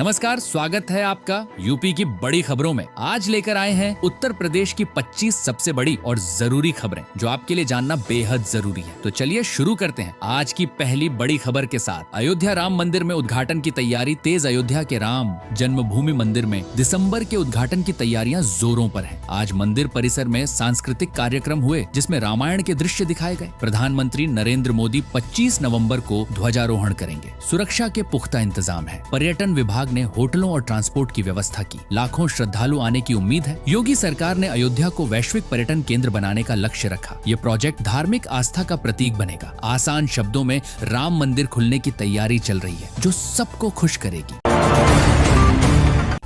नमस्कार, स्वागत है आपका यूपी की बड़ी खबरों में। आज लेकर आए हैं उत्तर प्रदेश की 25 सबसे बड़ी और जरूरी खबरें जो आपके लिए जानना बेहद जरूरी है। तो चलिए शुरू करते हैं आज की पहली बड़ी खबर के साथ। अयोध्या राम मंदिर में उद्घाटन की तैयारी तेज। अयोध्या के राम जन्मभूमि मंदिर में दिसंबर के उद्घाटन की तैयारियां जोरों पर है। आज मंदिर परिसर में सांस्कृतिक कार्यक्रम हुए जिसमें रामायण के दृश्य दिखाए गए। प्रधानमंत्री नरेंद्र मोदी 25 नवंबर को ध्वजारोहण करेंगे। सुरक्षा के पुख्ता इंतजाम है। पर्यटन विभाग ने होटलों और ट्रांसपोर्ट की व्यवस्था की। लाखों श्रद्धालु आने की उम्मीद है। योगी सरकार ने अयोध्या को वैश्विक पर्यटन केंद्र बनाने का लक्ष्य रखा। ये प्रोजेक्ट धार्मिक आस्था का प्रतीक बनेगा। आसान शब्दों में राम मंदिर खुलने की तैयारी चल रही है जो सबको खुश करेगी।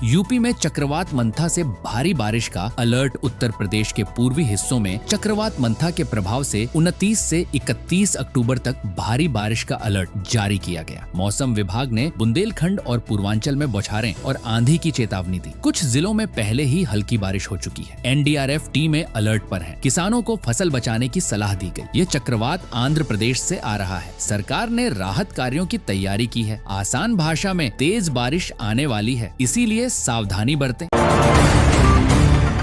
यूपी में चक्रवात मंथा से भारी बारिश का अलर्ट। उत्तर प्रदेश के पूर्वी हिस्सों में चक्रवात मंथा के प्रभाव से 29 से 31 अक्टूबर तक भारी बारिश का अलर्ट जारी किया गया। मौसम विभाग ने बुंदेलखंड और पूर्वांचल में बौछारें और आंधी की चेतावनी दी। कुछ जिलों में पहले ही हल्की बारिश हो चुकी है। एनडीआरएफ टीमें अलर्ट पर है। किसानों को फसल बचाने की सलाह दी गई। ये चक्रवात आंध्र प्रदेश से आ रहा है। सरकार ने राहत कार्यों की तैयारी की है। आसान भाषा में तेज बारिश आने वाली है, इसीलिए सावधानी बरतें।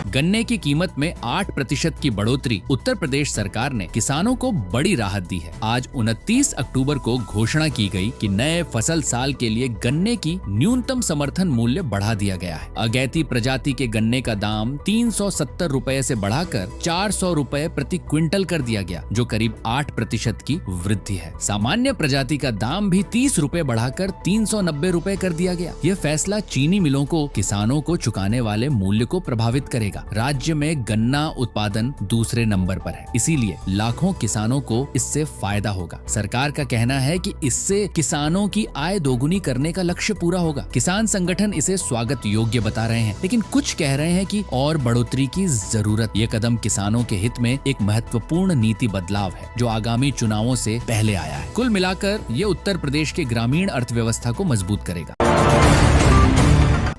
गन्ने की कीमत में 8% की बढ़ोतरी। उत्तर प्रदेश सरकार ने किसानों को बड़ी राहत दी है। आज 29 अक्टूबर को घोषणा की गई कि नए फसल साल के लिए गन्ने की न्यूनतम समर्थन मूल्य बढ़ा दिया गया है। अगैती प्रजाति के गन्ने का दाम 370 रुपए से बढ़ाकर 400 रुपए प्रति क्विंटल कर दिया गया, जो करीब 8% की वृद्धि है। सामान्य प्रजाति का दाम भी 30 रुपए बढ़ाकर 390 रुपए कर दिया गया। यह फैसला चीनी मिलों को किसानों को चुकाने वाले मूल्य को प्रभावित करेगा। राज्य में गन्ना उत्पादन दूसरे नंबर पर है, इसीलिए लाखों किसानों को इससे फायदा होगा। सरकार का कहना है कि इससे किसानों की आय दोगुनी करने का लक्ष्य पूरा होगा। किसान संगठन इसे स्वागत योग्य बता रहे हैं, लेकिन कुछ कह रहे हैं कि और बढ़ोतरी की जरूरत। ये कदम किसानों के हित में एक महत्वपूर्ण नीति बदलाव है जो आगामी चुनावों से पहले आया है। कुल मिलाकर ये उत्तर प्रदेश के ग्रामीण अर्थव्यवस्था को मजबूत करेगा।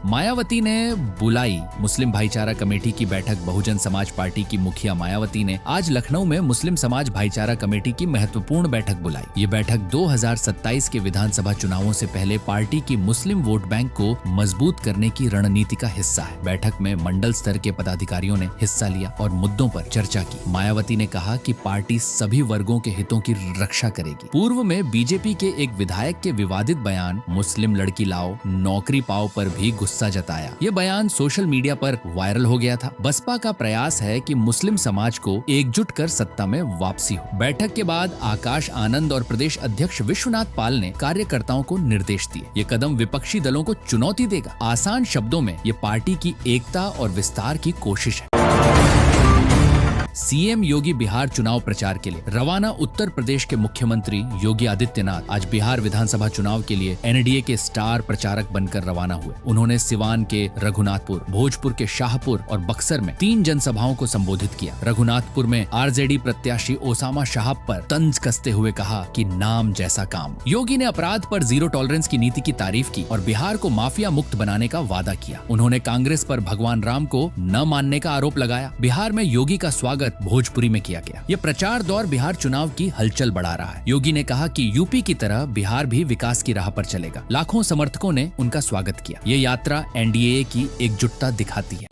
मायावती ने बुलाई मुस्लिम भाईचारा कमेटी की बैठक। बहुजन समाज पार्टी की मुखिया मायावती ने आज लखनऊ में मुस्लिम समाज भाईचारा कमेटी की महत्वपूर्ण बैठक बुलाई। ये बैठक 2027 के विधानसभा चुनावों से पहले पार्टी की मुस्लिम वोट बैंक को मजबूत करने की रणनीति का हिस्सा है। बैठक में मंडल स्तर के पदाधिकारियों ने हिस्सा लिया और मुद्दों पर चर्चा की। मायावती ने कहा कि पार्टी सभी वर्गों के हितों की रक्षा करेगी। पूर्व में बीजेपी के एक विधायक के विवादित बयान मुस्लिम लड़की लाओ नौकरी पाओ पर भी गुस्सा जताया। ये बयान सोशल मीडिया पर वायरल हो गया था। बसपा का प्रयास है कि मुस्लिम समाज को एकजुट कर सत्ता में वापसी हो। बैठक के बाद आकाश आनंद और प्रदेश अध्यक्ष विश्वनाथ पाल ने कार्यकर्ताओं को निर्देश दिए। ये कदम विपक्षी दलों को चुनौती देगा। आसान शब्दों में ये पार्टी की एकता और विस्तार की कोशिश है। सीएम योगी बिहार चुनाव प्रचार के लिए रवाना। उत्तर प्रदेश के मुख्यमंत्री योगी आदित्यनाथ आज बिहार विधानसभा चुनाव के लिए एनडीए के स्टार प्रचारक बनकर रवाना हुए। उन्होंने सिवान के रघुनाथपुर, भोजपुर के शाहपुर और बक्सर में 3 जनसभाओं को संबोधित किया। रघुनाथपुर में आरजेडी प्रत्याशी ओसामा शाहब पर तंज कसते हुए कहा कि नाम जैसा काम। योगी ने अपराध पर जीरो टॉलरेंस की नीति की तारीफ की और बिहार को माफिया मुक्त बनाने का वादा किया। उन्होंने कांग्रेस पर भगवान राम को न मानने का आरोप लगाया। बिहार में योगी का स्वागत भोजपुरी में किया गया। यह प्रचार दौर बिहार चुनाव की हलचल बढ़ा रहा है। योगी ने कहा कि यूपी की तरह बिहार भी विकास की राह पर चलेगा। लाखों समर्थकों ने उनका स्वागत किया। ये यात्रा एनडीए की एकजुटता दिखाती है।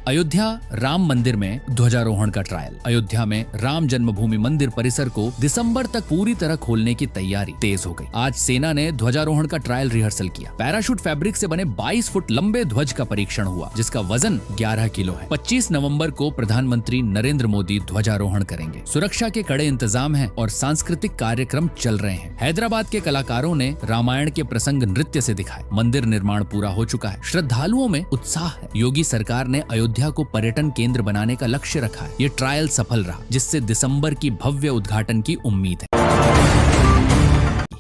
अयोध्या राम मंदिर में ध्वजारोहण का ट्रायल। अयोध्या में राम जन्मभूमि मंदिर परिसर को दिसंबर तक पूरी तरह खोलने की तैयारी तेज हो गई। आज सेना ने ध्वजारोहण का ट्रायल रिहर्सल किया। पैराशूट फैब्रिक से बने 22 फुट लंबे ध्वज का परीक्षण हुआ जिसका वजन 11 किलो है। 25 नवंबर को प्रधानमंत्री नरेंद्र मोदी ध्वजारोहण करेंगे। सुरक्षा के कड़े इंतजाम हैं और सांस्कृतिक कार्यक्रम चल रहे हैं। हैदराबाद के कलाकारों ने रामायण के प्रसंग नृत्य से दिखाए। मंदिर निर्माण पूरा हो चुका है। श्रद्धालुओं में उत्साह है। योगी सरकार ने अयोध्या को पर्यटन केंद्र बनाने का लक्ष्य रखा है। ये ट्रायल सफल रहा जिससे दिसंबर की भव्य उद्घाटन की उम्मीद है।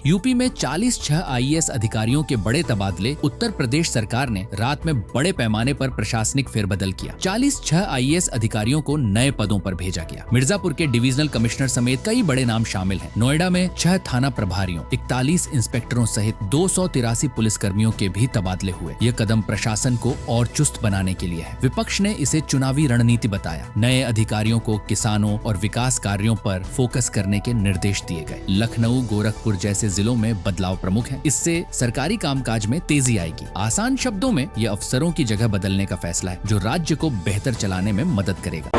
यूपी में 46 आईएएस अधिकारियों के बड़े तबादले। उत्तर प्रदेश सरकार ने रात में बड़े पैमाने पर प्रशासनिक फेरबदल किया। 46 आईएएस अधिकारियों को नए पदों पर भेजा गया। मिर्जापुर के डिविजनल कमिश्नर समेत कई बड़े नाम शामिल हैं। नोएडा में 6 थाना प्रभारियों, 41 इंस्पेक्टरों सहित 283 पुलिसकर्मियों के भी तबादले हुए। ये कदम प्रशासन को और चुस्त बनाने के लिए है। विपक्ष ने इसे चुनावी रणनीति बताया। नए अधिकारियों को किसानों और विकास कार्यों पर फोकस करने के निर्देश दिए गए। लखनऊ, गोरखपुर जैसे जिलों में बदलाव प्रमुख है। इससे सरकारी कामकाज में तेजी आएगी। आसान शब्दों में ये अफसरों की जगह बदलने का फैसला है जो राज्य को बेहतर चलाने में मदद करेगा।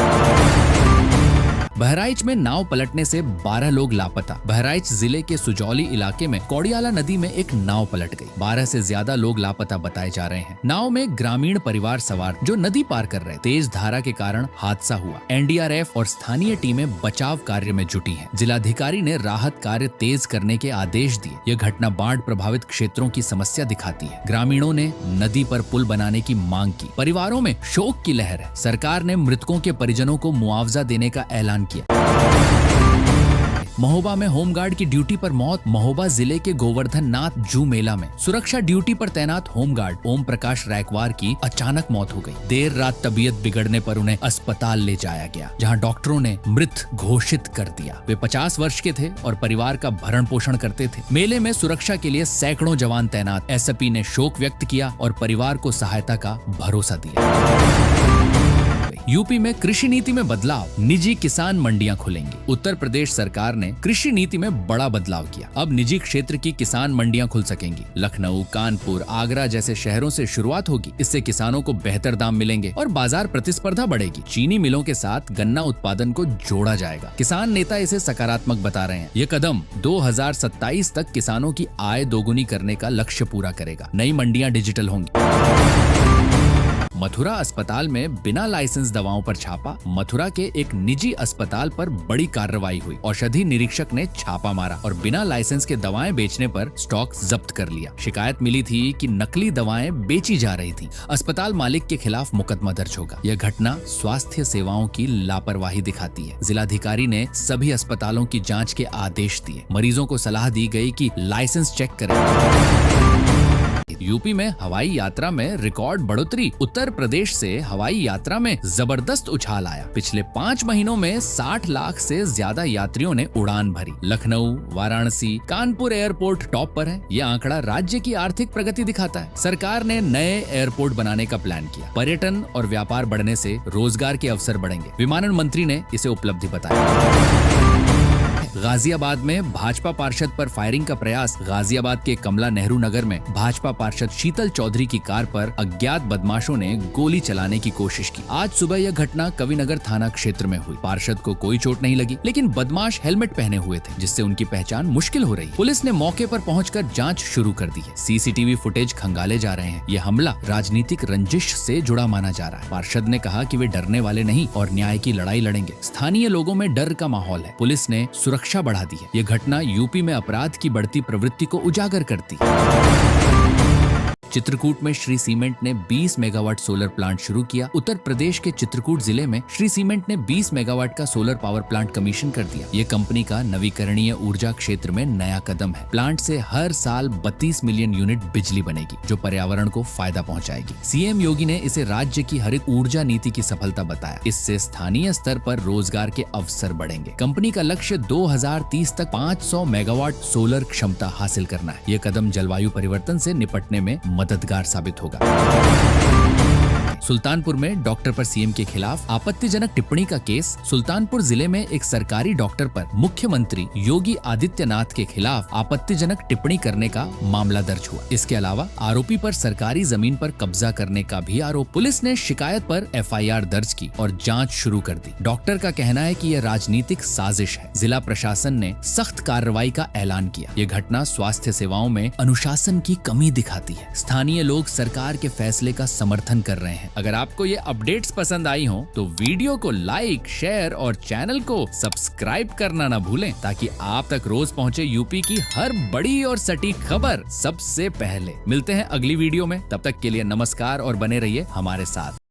बहराइच में नाव पलटने से 12 लोग लापता। बहराइच जिले के सुजौली इलाके में कौड़ियाला नदी में एक नाव पलट गई। 12 से ज्यादा लोग लापता बताए जा रहे हैं। नाव में ग्रामीण परिवार सवार जो नदी पार कर रहे। तेज धारा के कारण हादसा हुआ। एनडीआरएफ और स्थानीय टीमें बचाव कार्य में जुटी हैं। जिलाधिकारी ने राहत कार्य तेज करने के आदेश दिए। यह घटना बाढ़ प्रभावित क्षेत्रों की समस्या दिखाती है। ग्रामीणों ने नदी पर पुल बनाने की मांग की। परिवारों में शोक की लहर है। सरकार ने मृतकों के परिजनों को मुआवजा देने का ऐलान किया। महोबा में होमगार्ड की ड्यूटी पर मौत। महोबा जिले के गोवर्धन नाथ जू मेला में सुरक्षा ड्यूटी पर तैनात होमगार्ड ओम प्रकाश रैकवार की अचानक मौत हो गई। देर रात तबीयत बिगड़ने पर उन्हें अस्पताल ले जाया गया, जहां डॉक्टरों ने मृत घोषित कर दिया। वे 50 वर्ष के थे और परिवार का भरण पोषण करते थे। मेले में सुरक्षा के लिए सैकड़ों जवान तैनात। एसपी ने शोक व्यक्त किया और परिवार को सहायता का भरोसा दिया। यूपी में कृषि नीति में बदलाव। निजी किसान मंडियां खुलेंगी। उत्तर प्रदेश सरकार ने कृषि नीति में बड़ा बदलाव किया। अब निजी क्षेत्र की किसान मंडियां खुल सकेंगी। लखनऊ, कानपुर, आगरा जैसे शहरों से शुरुआत होगी। इससे किसानों को बेहतर दाम मिलेंगे और बाजार प्रतिस्पर्धा बढ़ेगी। चीनी मिलों के साथ गन्ना उत्पादन को जोड़ा जाएगा। किसान नेता इसे सकारात्मक बता रहे हैं। ये कदम 2027 तक किसानों की आय दोगुनी करने का लक्ष्य पूरा करेगा। नई मंडियां डिजिटल होंगी। मथुरा अस्पताल में बिना लाइसेंस दवाओं पर छापा। मथुरा के एक निजी अस्पताल पर बड़ी कार्रवाई हुई। औषधि निरीक्षक ने छापा मारा और बिना लाइसेंस के दवाएं बेचने पर स्टॉक जब्त कर लिया। शिकायत मिली थी कि नकली दवाएं बेची जा रही थी। अस्पताल मालिक के खिलाफ मुकदमा दर्ज होगा। यह घटना स्वास्थ्य सेवाओं की लापरवाही दिखाती है। जिलाधिकारी ने सभी अस्पतालों की जाँच के आदेश दिए। मरीजों को सलाह दी गई कि लाइसेंस चेक करें। यूपी में हवाई यात्रा में रिकॉर्ड बढ़ोतरी। उत्तर प्रदेश से हवाई यात्रा में जबरदस्त उछाल आया। पिछले 5 महीनों में 60 लाख से ज्यादा यात्रियों ने उड़ान भरी। लखनऊ, वाराणसी, कानपुर एयरपोर्ट टॉप पर है। यह आंकड़ा राज्य की आर्थिक प्रगति दिखाता है। सरकार ने नए एयरपोर्ट बनाने का प्लान किया। पर्यटन और व्यापार बढ़ने से रोजगार के अवसर बढ़ेंगे। विमानन मंत्री ने इसे उपलब्धि बताया। गाजियाबाद में भाजपा पार्षद पर फायरिंग का प्रयास। गाजियाबाद के कमला नेहरू नगर में भाजपा पार्षद शीतल चौधरी की कार पर अज्ञात बदमाशों ने गोली चलाने की कोशिश की। आज सुबह यह घटना कविनगर थाना क्षेत्र में हुई। पार्षद को कोई चोट नहीं लगी, लेकिन बदमाश हेलमेट पहने हुए थे, जिससे उनकी पहचान मुश्किल हो रही। पुलिस ने मौके पर पहुंचकर जांच शुरू कर दी है। सीसीटीवी फुटेज खंगाले जा रहे हैं। यह हमला राजनीतिक रंजिश से जुड़ा माना जा रहा है। पार्षद ने कहा कि वे डरने वाले नहीं और न्याय की लड़ाई लड़ेंगे। स्थानीय लोगों में डर का माहौल है। पुलिस ने सुरक्षा बढ़ा दी है। यह घटना यूपी में अपराध की बढ़ती प्रवृत्ति को उजागर करती है। चित्रकूट में श्री सीमेंट ने 20 मेगावाट सोलर प्लांट शुरू किया। उत्तर प्रदेश के चित्रकूट जिले में श्री सीमेंट ने 20 मेगावाट का सोलर पावर प्लांट कमीशन कर दिया। ये कंपनी का नवीकरणीय ऊर्जा क्षेत्र में नया कदम है। प्लांट से हर साल 32 मिलियन यूनिट बिजली बनेगी, जो पर्यावरण को फायदा पहुंचाएगी। सीएम योगी ने इसे राज्य की हरित ऊर्जा नीति की सफलता बताया। इससे स्थानीय स्तर पर रोजगार के अवसर बढ़ेंगे। कंपनी का लक्ष्य 2030 तक 500 मेगावाट सोलर क्षमता हासिल करना है। ये कदम जलवायु परिवर्तन से निपटने में मददगार साबित होगा। सुल्तानपुर में डॉक्टर पर सीएम के खिलाफ आपत्तिजनक टिप्पणी का केस। सुल्तानपुर जिले में एक सरकारी डॉक्टर पर मुख्यमंत्री योगी आदित्यनाथ के खिलाफ आपत्तिजनक टिप्पणी करने का मामला दर्ज हुआ। इसके अलावा आरोपी पर सरकारी जमीन पर कब्जा करने का भी आरोप। पुलिस ने शिकायत पर एफआईआर दर्ज की और जांच शुरू कर दी। डॉक्टर का कहना है कि यह राजनीतिक साजिश है। जिला प्रशासन ने सख्त कार्रवाई का ऐलान किया। यह घटना स्वास्थ्य सेवाओं में अनुशासन की कमी दिखाती है। स्थानीय लोग सरकार के फैसले का समर्थन कर रहे हैं। अगर आपको ये अपडेट्स पसंद आई हो तो वीडियो को लाइक, शेयर और चैनल को सब्सक्राइब करना ना भूलें, ताकि आप तक रोज पहुंचे यूपी की हर बड़ी और सटीक खबर सबसे पहले। मिलते हैं अगली वीडियो में, तब तक के लिए नमस्कार और बने रहिए हमारे साथ।